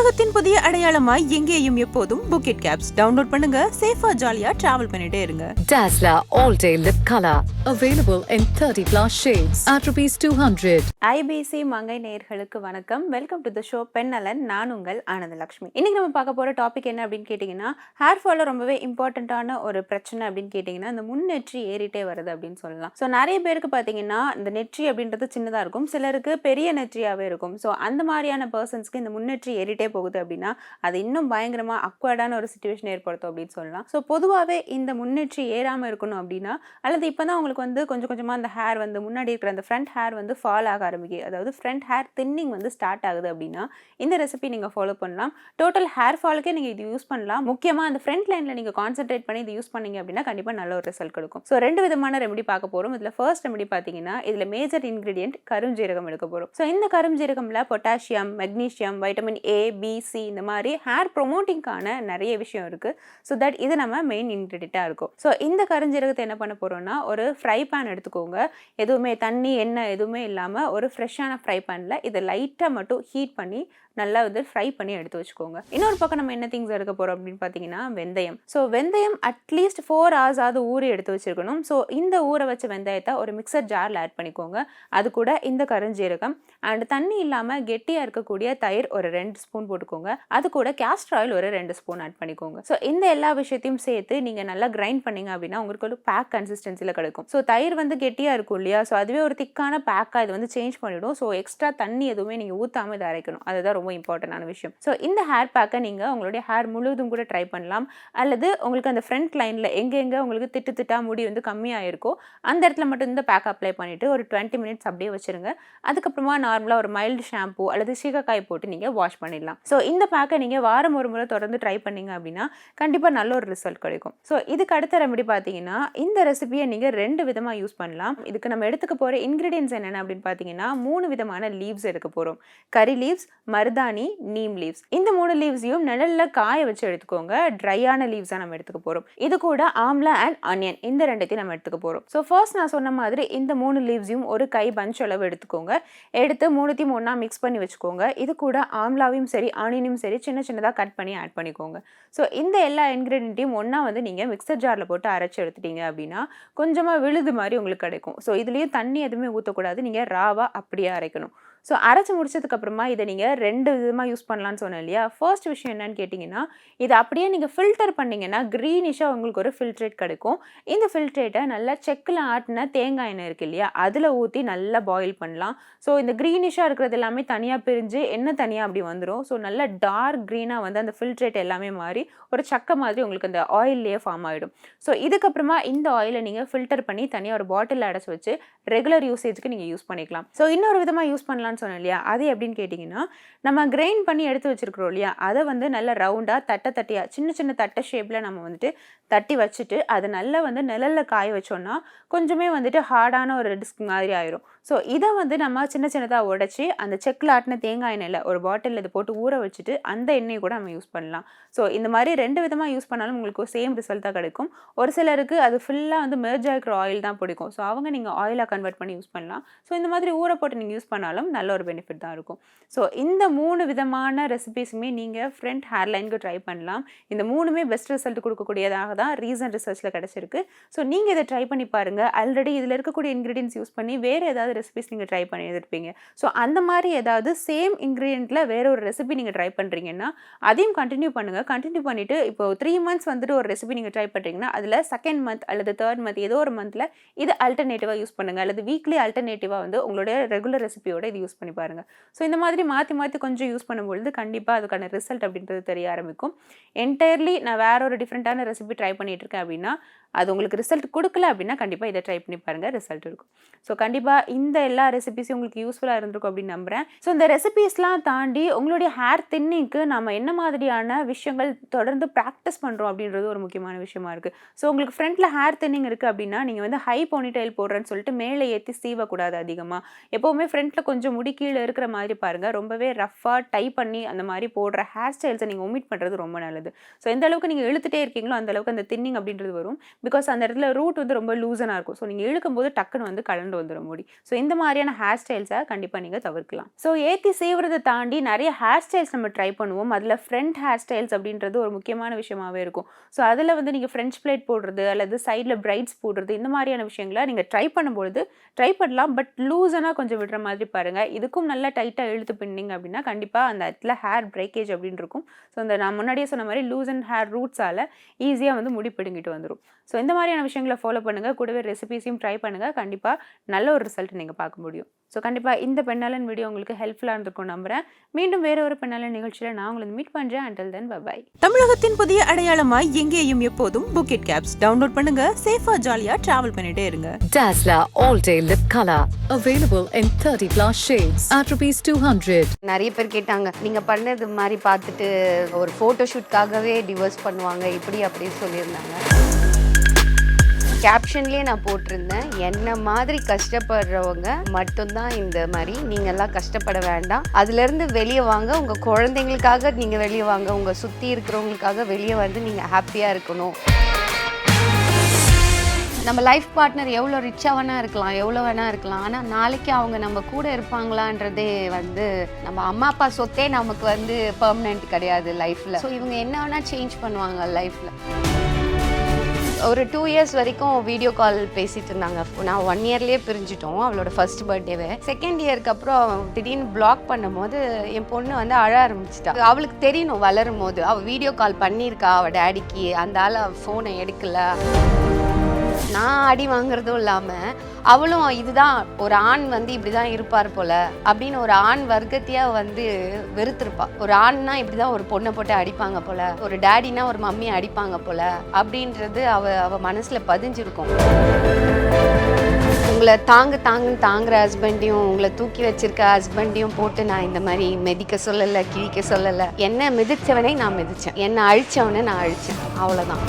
உலகத்தின் புதிய அடையாளமாய் எங்கேயும் எப்போதும் புக்கெட் கேப்ஸ் டவுன்லோட் பண்ணுங்க. சேஃபா ஜாலியா டிராவல் பண்ணிட்டே இருங்க. Dazller All Day Lip Color available in 30 plus shades at ₹200. IBC Mangai நேயர்களுக்கு வணக்கம். வெல்கம் டு தி ஷோ பென் நலன். நான் உங்கள் ஆனந்தலட்சுமி. இன்னைக்கு நம்ம பார்க்க போற டாபிக் என்ன அப்படின்னு கேட்டிங்கன்னா, ஹேர் ஃபால்ல ரொம்பவே இம்பார்ட்டன்ட்டான ஒரு பிரச்சனை அப்படின்னு கேட்டிங்கன்னா, இந்த முன்னெற்றி ஏறிட்டே வருது அப்படின்னு சொல்லலாம். ஸோ நிறைய பேருக்கு பார்த்தீங்கன்னா இந்த நெற்றி அப்படின்றது சின்னதாக இருக்கும், சிலருக்கு பெரிய நெற்றியாகவே இருக்கும். ஸோ அந்த மாதிரியான பர்சன்ஸ்க்கு இந்த முன்னெற்றி ஏறிட்டே போகுது அப்படின்னா அது இன்னும் பயங்கரமாக அக்வர்டான ஒரு சிச்சுவேஷன் ஏற்படுத்தும் அப்படின்னு சொல்லலாம். ஸோ பொதுவாகவே இந்த முன்னெற்றி ஏறாமல் இருக்கணும் அப்படின்னா, அல்லது இப்போ தான் உங்களுக்கு வந்து கொஞ்சம் கொஞ்சமாக அந்த ஹேர் வந்து முன்னாடி இருக்கிற அந்த ஃப்ரண்ட் ஹேர் வந்து ஃபால் ஆக ஆரம்பிக்குது, அதாவது ஃப்ரண்ட் ஹேர் தின்னிங் வந்து ஸ்டார்ட் ஆகுது அப்படின்னா இந்த ரெசிபி நீங்கள் ஃபாலோ பண்ணலாம். டோட்டல் ஹேர் ஃபாலுக்கே நீங்கள் இது யூஸ் பண்ணலாம். முக்கியமாக அந்த ஃப்ரண்ட் லைனில் நீங்கள் கான்சென்ட்ரேட் பண்ணி இது யூஸ் பண்ணீங்க அப்படின்னா கண்டிப்பாக நல்ல ஒரு ரிசல்ட் கொடுக்கும். ஸோ ரெண்டு விதமான ரெமெடி பார்க்க போகிறோம். இதில் ஃபர்ஸ்ட் ரெமெடி பார்த்தீங்கன்னா, இதில் மேஜர் இன்கிரீடியன்ட் கருஞ்சீரகம் எடுக்க போகிறோம். ஸோ இந்த கருஞ்சீரகம்ல potassium, magnesium, vitamin A, B, C இந்த மாதிரி ஹேர் ப்ரொமோட்டிங்கான நிறைய விஷயம் இருக்குது. ஸோ தட் இது நம்ம மெயின் இன்கிரீடியண்ட்டாக இருக்கும். ஸோ இந்த கருஞ்சீரகத்தை என்ன பண்ண போகிறோம்னா, ஒரு ஃப்ரை பேன் எடுத்துக்கோங்க. எதுவுமே தண்ணி எண்ணெய் எதுவுமே இல்லாமல் ஒரு ஃப்ரெஷ்ஷான ஃப்ரை பேனில் இதை லைட்டாக மட்டும் ஹீட் பண்ணி நல்லா வந்து ஃப்ரை பண்ணி எடுத்து வச்சுக்கோங்க. இன்னொரு பக்கம் நம்ம என்ன திங்ஸ் எடுக்க போகிறோம் அப்படின்னு பார்த்தீங்கன்னா, வெந்தயம். ஸோ வெந்தயம் அட்லீஸ்ட் 4 hours ஆகுது ஊறி எடுத்து வச்சுருக்கணும். ஸோ இந்த ஊற வச்ச வெந்தயத்தை ஒரு மிக்சர் ஜாரில் ஆட் பண்ணிக்கோங்க. அது கூட இந்த கருஞ்சீரகம் அண்ட் தண்ணி இல்லாமல் கெட்டியாக இருக்கக்கூடிய தயிர் ஒரு 2 ஸ்பூன் போட்டுக்கோங்க. அது கூட கேஸ்டர் ஆயில் ஒரு 2 ஸ்பூன் ஆட் பண்ணிக்கோங்க. ஸோ இந்த எல்லா விஷயத்தையும் சேர்த்து நீங்கள் நல்லா கிரைண்ட் பண்ணிங்க அப்படின்னா உங்களுக்கு ஒரு பேக் கன்சிஸ்டன்சியில் கிடைக்கும். ஸோ தயிர் வந்து கெட்டியாக இருக்கும் இல்லையா, ஸோ அதுவே ஒரு திக்கான பேக்காக இது வந்து சேஞ்ச் பண்ணிவிடும். ஸோ எக்ஸ்ட்ரா தண்ணி எதுவுமே நீங்கள் ஊற்றாமல் இதை அரைக்கணும். அதுதான் ரொம்ப இம்பார்ட்டன்டான விஷயம். ஸோ இந்த ஹேர் பேக்கை நீங்கள் உங்களுடைய ஹேர் முழுவதும் கூட ட்ரை பண்ணலாம். அல்லது உங்களுக்கு அந்த ஃப்ரண்ட் லைனில் எங்கெங்கே உங்களுக்கு திட்டு திட்டாக முடி வந்து கம்மியாக இருக்கோ அந்த இடத்துல மட்டும் இந்த பேக் அப்ளை பண்ணிவிட்டு ஒரு 20 minutes அப்படியே வச்சுருங்க. அதுக்கப்புறமா நார்மலாக ஒரு மைல்டு ஷாம்பு அல்லது சீகக்காய் போட்டு நீங்கள் வாஷ் பண்ணிடலாம். ஸோ இந்த பேக்கை நீங்கள் வாரம் ஒரு முறை தொடர்ந்து ட்ரை பண்ணீங்க அப்படின்னா கண்டிப்பாக நல்ல ஒரு ரிசல்ட் கிடைக்கும். ஸோ இதுக்கு அடுத்த ரெமெடி பார்த்தீங்கன்னா, இந்த ரெசிபியை நீங்கள் 2 விதமாக யூஸ் பண்ணலாம். இதுக்கு நம்ம எடுத்துக்க போகிற இன்க்ரீடியன்ஸ் என்னென்ன அப்படின்னு பார்த்தீங்கன்னா, 3 விதமான லீவ்ஸ் எடுக்க போகிறோம். கரி லீவ்ஸ், மருதாணி, நீம் லீவ்ஸ். இந்த 3 லீவ்ஸையும் நிழல்ல காய வச்சு எடுத்துக்கோங்க. ட்ரையான லீவ்ஸாக நம்ம எடுத்துக்க போகிறோம். இது கூட ஆம்லா அண்ட் ஆனியன் இந்த 2த்தையும் நம்ம எடுத்துக்க போகிறோம். ஸோ ஃபர்ஸ்ட் நான் சொன்ன மாதிரி இந்த 3 லீவ்ஸையும் ஒரு கை பஞ்ச் அளவு எடுத்துக்கோங்க. எடுத்து 3த்தையும் ஒன்றா மிக்ஸ் பண்ணி வச்சுக்கோங்க. இது கூட ஆம்லாவையும் சரி ஆனியனையும் சரி சின்ன சின்னதாக கட் பண்ணி ஆட் பண்ணிக்கோங்க. ஸோ இந்த எல்லா இன்க்ரீடியன்ட்டையும் ஒன்றா வந்து நீங்கள் மிக்சர் ஜாரில் போட்டு அரைச்சி எடுத்துட்டீங்க அப்படின்னா கொஞ்சமாக விழுது மாதிரி உங்களுக்கு கிடைக்கும். ஸோ இதுலேயும் தண்ணி எதுவுமே ஊற்றக்கூடாது, நீங்கள் ராவாக அப்படியே அரைக்கணும். ஸோ அரைச்சி முடிச்சதுக்கப்புறமா இதை நீங்கள் 2 விதமாக யூஸ் பண்ணலான்னு சொன்னேன் இல்லையா. ஃபர்ஸ்ட் விஷயம் என்னன்னு கேட்டிங்கன்னா, இதை அப்படியே நீங்கள் ஃபில்டர் பண்ணிங்கன்னா க்ரீனிஷாக உங்களுக்கு ஒரு ஃபில்ட்ரேட் கிடைக்கும். இந்த ஃபில்ட்ரேட்டை நல்லா செக்கில் ஆட்டின தேங்காய் எண்ணெய் இருக்குது இல்லையா, அதில் ஊற்றி நல்லா பாயில் பண்ணலாம். ஸோ இந்த க்ரீனிஷாக இருக்கிறது எல்லாமே தனியாக பிரிஞ்சு எண்ணெய் தனியாக அப்படி வந்துடும். ஸோ நல்லா டார்க் க்ரீனாக வந்து அந்த ஃபில்ட்ரேட் எல்லாமே மாறி ஒரு சக்கை மாதிரி உங்களுக்கு அந்த ஆயில்லையே ஃபார்ம் ஆகிடும். ஸோ இதுக்கப்புறமா இந்த ஆயிலை நீங்கள் ஃபில்டர் பண்ணி தனியாக ஒரு பாட்டில் அடைச்சி வச்சு ரெகுலர் யூசேஜுக்கு நீங்கள் யூஸ் பண்ணிக்கலாம். ஸோ இன்னொரு விதமாக யூஸ் பண்ணலாம் சொன்னேன் இல்லையா, அது எப்படின்னு கேட்டிங்கன்னா, நம்ம கிரைண்ட் பண்ணி எடுத்து வச்சிருக்கிறோம் இல்லையா, அதை வந்து நல்ல ரவுண்டாக தட்டியாக சின்ன சின்ன தட்டை ஷேப்பில் நம்ம வந்துட்டு தட்டி வச்சுட்டு அதை நல்லா வந்து நிழலில் காய வச்சோன்னா கொஞ்சமே வந்துட்டு ஹார்டான ஒரு டிஸ்க் மாதிரி ஆயிரும். ஸோ இதை வந்து நம்ம சின்ன சின்னதாக உடைச்சி அந்த செக்கில் ஆட்டின தேங்காய் எண்ணெயில் ஒரு பாட்டில் இதை போட்டு ஊற வச்சுட்டு அந்த எண்ணெயை கூட நம்ம யூஸ் பண்ணலாம். ஸோ இந்த மாதிரி 2 விதமாக யூஸ் பண்ணாலும் உங்களுக்கு சேம் ரிசல்ட்டாக கிடைக்கும். ஒரு சிலருக்கு அது ஃபுல்லாக வந்து மெர்ஜ் ஆகிக்கிற ஆயில் தான் பிடிக்கும். ஸோ அவங்க நீங்கள் ஆயிலாக கன்வெர்ட் பண்ணி யூஸ் பண்ணலாம். ஸோ இந்த மாதிரி ஊற போட்டு நீங்கள் யூஸ் பண்ணாலும் நல்ல ஒரு பெனிஃபிட் தான் இருக்கும். ஸோ இந்த 3 விதமான ரெசிபிஸுமே நீங்கள் ஃப்ரண்ட் ஹேர் லைனுக்கு ட்ரை பண்ணலாம். இந்த 3மே பெஸ்ட் ரிசல்ட் கொடுக்கக்கூடியதாக தான் ரீசன்ட் ரிசர்ச்சில் கிடச்சிருக்கு. ஸோ நீங்கள் இதை ட்ரை பண்ணி பாருங்கள். ஆல்ரெடி இதில் இருக்கக்கூடிய இன்க்ரீடியன்ஸ் யூஸ் பண்ணி வேறு ஏதாவது ரெசிபிஸ் நீங்கள் ட்ரை பண்ணி இருப்பீங்க. ஸோ அந்த மாதிரி ஏதாவது சேம் இன்க்ரீடியண்ட்டில் வேற ஒரு ரெசிபி நீங்கள் ட்ரை பண்ணுறீங்கன்னா அதையும் கண்டினியூ பண்ணுங்கள். கண்டினியூ பண்ணிவிட்டு இப்போ 3 months வந்துட்டு ஒரு ரெசிபி நீங்கள் ட்ரை பண்ணுறீங்கன்னா அதில் 2nd month அல்லது 3rd month ஏதோ ஒரு மந்தில் இது அல்டர்னேட்டிவாக யூஸ் பண்ணுங்கள். அல்லது வீக்லி அல்டர்னேட்டிவாக வந்து உங்களுடைய ரெகுலர் ரெசிபியோட இது யூஸ் பண்ணி பாருங்கள். ஸோ இந்த மாதிரி மாற்றி மாற்றி கொஞ்சம் யூஸ் பண்ணும்பொழுது கண்டிப்பாக அதுக்கான ரிசல்ட் அப்படின்றது தெரிய ஆரம்பிக்கும். என்டையர்லி நான் வேற ஒரு டிஃப்ரெண்ட்டான ரெசிபி ட்ரை பண்ணிட்டு இருக்கேன் அப்படின்னா அது உங்களுக்கு ரிசல்ட் கொடுக்கல அப்படின்னா கண்டிப்பாக இதை ட்ரை பண்ணி பாருங்கள், ரிசல்ட் இருக்கும். ஸோ கண்டிப்பாக இந்த எல்லா ரெசிபிஸும் உங்களுக்கு யூஸ்ஃபுல்லாக இருந்திருக்கும் அப்படின்னு நம்புகிறேன். ஸோ இந்த ரெசிபிஸ்லாம் தாண்டி உங்களுடைய ஹேர் தின்னிங்க்கு நம்ம என்ன மாதிரியான விஷயங்கள் தொடர்ந்து ப்ராக்டிஸ் பண்ணுறோம் அப்படின்றது ஒரு முக்கியமான விஷயமா இருக்குது. ஸோ உங்களுக்கு ஃப்ரண்ட்டில் ஹேர் தின்னிங் இருக்குது அப்படின்னா நீங்கள் வந்து ஹை போனிடைல் போடுறேன்னு சொல்லிட்டு மேலே ஏற்றி சீவக்கூடாது அதிகமாக. எப்போவுமே ஃப்ரண்ட்டில் கொஞ்சம் முடி கீழே இருக்கிற மாதிரி பாருங்கள். ரொம்பவே ரஃப்பாக டை பண்ணி அந்த மாதிரி போடுற ஹேர் ஸ்டைல்ஸை நீங்கள் ஒமிட் பண்ணுறது ரொம்ப நல்லது. ஸோ எந்த அளவுக்கு நீங்கள் இழுத்துட்டே இருக்கீங்களோ அந்த அளவுக்கு அந்த தின்னிங் அப்படின்றது வரும். பிகாஸ் அந்த இடத்துல ரூட் வந்து ரொம்ப லூசனாக இருக்கும். ஸோ நீங்கள் இழுக்கும் போது டக்குன்னு வந்து கலண்டு வந்துடும் முடி. ஸோ இந்த மாதிரியான ஹேர் ஸ்டைல்ஸை கண்டிப்பாக நீங்கள் தவிர்க்கலாம். ஸோ ஏற்றி சீவுறதை தாண்டி நிறைய ஹேர் ஸ்டைல்ஸ் நம்ம ட்ரை பண்ணுவோம். அதில் ஃப்ரண்ட் ஹேர் ஸ்டைல்ஸ் அப்படின்றது ஒரு முக்கியமான விஷயமாகவே இருக்கும். ஸோ அதில் வந்து நீங்கள் ஃப்ரெஞ்ச் பிளேட் போடுறது அல்லது சைடில் பிரைட்ஸ் போடுறது இந்த மாதிரியான விஷயங்களை நீங்கள் ட்ரை பண்ணும்பொழுது ட்ரை பண்ணலாம். பட் லூஸனாக கொஞ்சம் விடுற மாதிரி பாருங்கள். இதுக்கும் நல்லா டைட்டாக இழுத்து பின்னிங்க அப்படின்னா கண்டிப்பாக அந்த இடத்துல ஹேர் பிரேக்கேஜ் அப்படின்னு இருக்கும். ஸோ இந்த நான் முன்னாடியே சொன்ன மாதிரி லூஸ் அண்ட் ஹேர் ரூட்ஸால் ஈஸியாக வந்து முடி பிடுங்கிட்டு வந்துடும். ஸோ இந்த மாதிரியான விஷயங்களை ஃபாலோ பண்ணுங்கள். கூடவே ரெசிபீஸையும் ட்ரை பண்ணுங்கள். கண்டிப்பாக நல்ல ஒரு ரிசல்ட் நீங்கள் பார்க்க முடியும். ஸோ கண்டிப்பாக இந்த பெண்ணாலன் வீடியோ உங்களுக்கு ஹெல்ப்ஃபுல்லாக இருந்திருக்கும் நம்புகிறேன். மீண்டும் வேற ஒரு பெண்ணாலன் நிகழ்ச்சியில் நான் உங்களை மீட் பண்ணுறேன். Until then bye bye. தமிழகத்தின் புதிய அடையாளமாய் எங்கேயும் எப்போதும் புக்கெட் கேப்ஸ் டவுன்லோட் பண்ணுங்க. சேஃபா ஜாலியா டிராவல் பண்ணிட்டே இருங்க. Dazller All Day Lip Color. Available in 30+ shades at ₹200. நிறைய பேர் கேட்டாங்க, நீங்க பண்ணது மாதிரி பார்த்துட்டு ஒரு போட்டோ ஷூட்காகவே டிவோர்ஸ் பண்ணுவாங்க இப்படி அப்படி சொல்லியிருந்தாங்க. கேப்ஷன்லேயே நான் போட்டிருந்தேன், என்ன மாதிரி கஷ்டப்படுறவங்க மட்டும்தான் இந்த மாதிரி, நீங்கள்லாம் கஷ்டப்பட வேண்டாம், அதுலேருந்து வெளியே வாங்க, உங்கள் குழந்தைங்களுக்காக நீங்கள் வெளியே வாங்க, உங்கள் சுற்றி இருக்கிறவங்களுக்காக வெளியே வந்து நீங்கள் ஹாப்பியாக இருக்கணும். நம்ம லைஃப் பார்ட்னர் எவ்வளோ ரிச்சாக வேணா இருக்கலாம், எவ்வளோ வேணா இருக்கலாம், ஆனால் நாளைக்கு அவங்க நம்ம கூட இருப்பாங்களான்றதே வந்து நம்ம அம்மா அப்பா சொத்தே நமக்கு வந்து பெர்மனெண்ட் கிடையாது லைஃப்பில். ஸோ இவங்க என்ன வேணால் சேஞ்ச் பண்ணுவாங்க லைஃப்பில். ஒரு 2 years வரைக்கும் வீடியோ கால் பேசிட்டு இருந்தாங்க. நான் 1 yearலேயே பிரிஞ்சிட்டோம். அவளோட ஃபர்ஸ்ட் பர்த்டேவை 2nd இயருக்கு அப்புறம் திடீர்னு பிளாக் பண்ணும் போது என் பொண்ணு வந்து அழ ஆரம்பிச்சிட்டா. அவளுக்கு தெரியணும் வளரும் போது அவள் வீடியோ கால் பண்ணியிருக்கா அவள் டேடிக்கு, அந்த ஆள் ஃபோனை எடுக்கல. நான் அடி வாங்குறதும் இல்லாமல் அவளும் இதுதான் ஒரு ஆண் வந்து இப்படி தான் இருப்பார் போல அப்படின்னு ஒரு ஆண் வர்க்கத்தையாக வந்து வெறுத்திருப்பா. ஒரு ஆண்னா இப்படி தான் ஒரு பொண்ணை போட்டு அடிப்பாங்க போல, ஒரு டேடினா ஒரு மம்மியை அடிப்பாங்க போல அப்படின்றது அவ மனசில் பதிஞ்சிருக்கும். உங்களை தாங்குன்னு தாங்குற ஹஸ்பண்டையும் உங்களை தூக்கி வச்சிருக்க ஹஸ்பண்டையும் போட்டு நான் இந்த மாதிரி மிதிக்க சொல்லலை, கிழிக்க சொல்லலை. என்ன மிதிச்சவனே நான் மிதித்தேன், என்னை அழிச்சவனே நான் அழித்தேன், அவ்வளோதான்.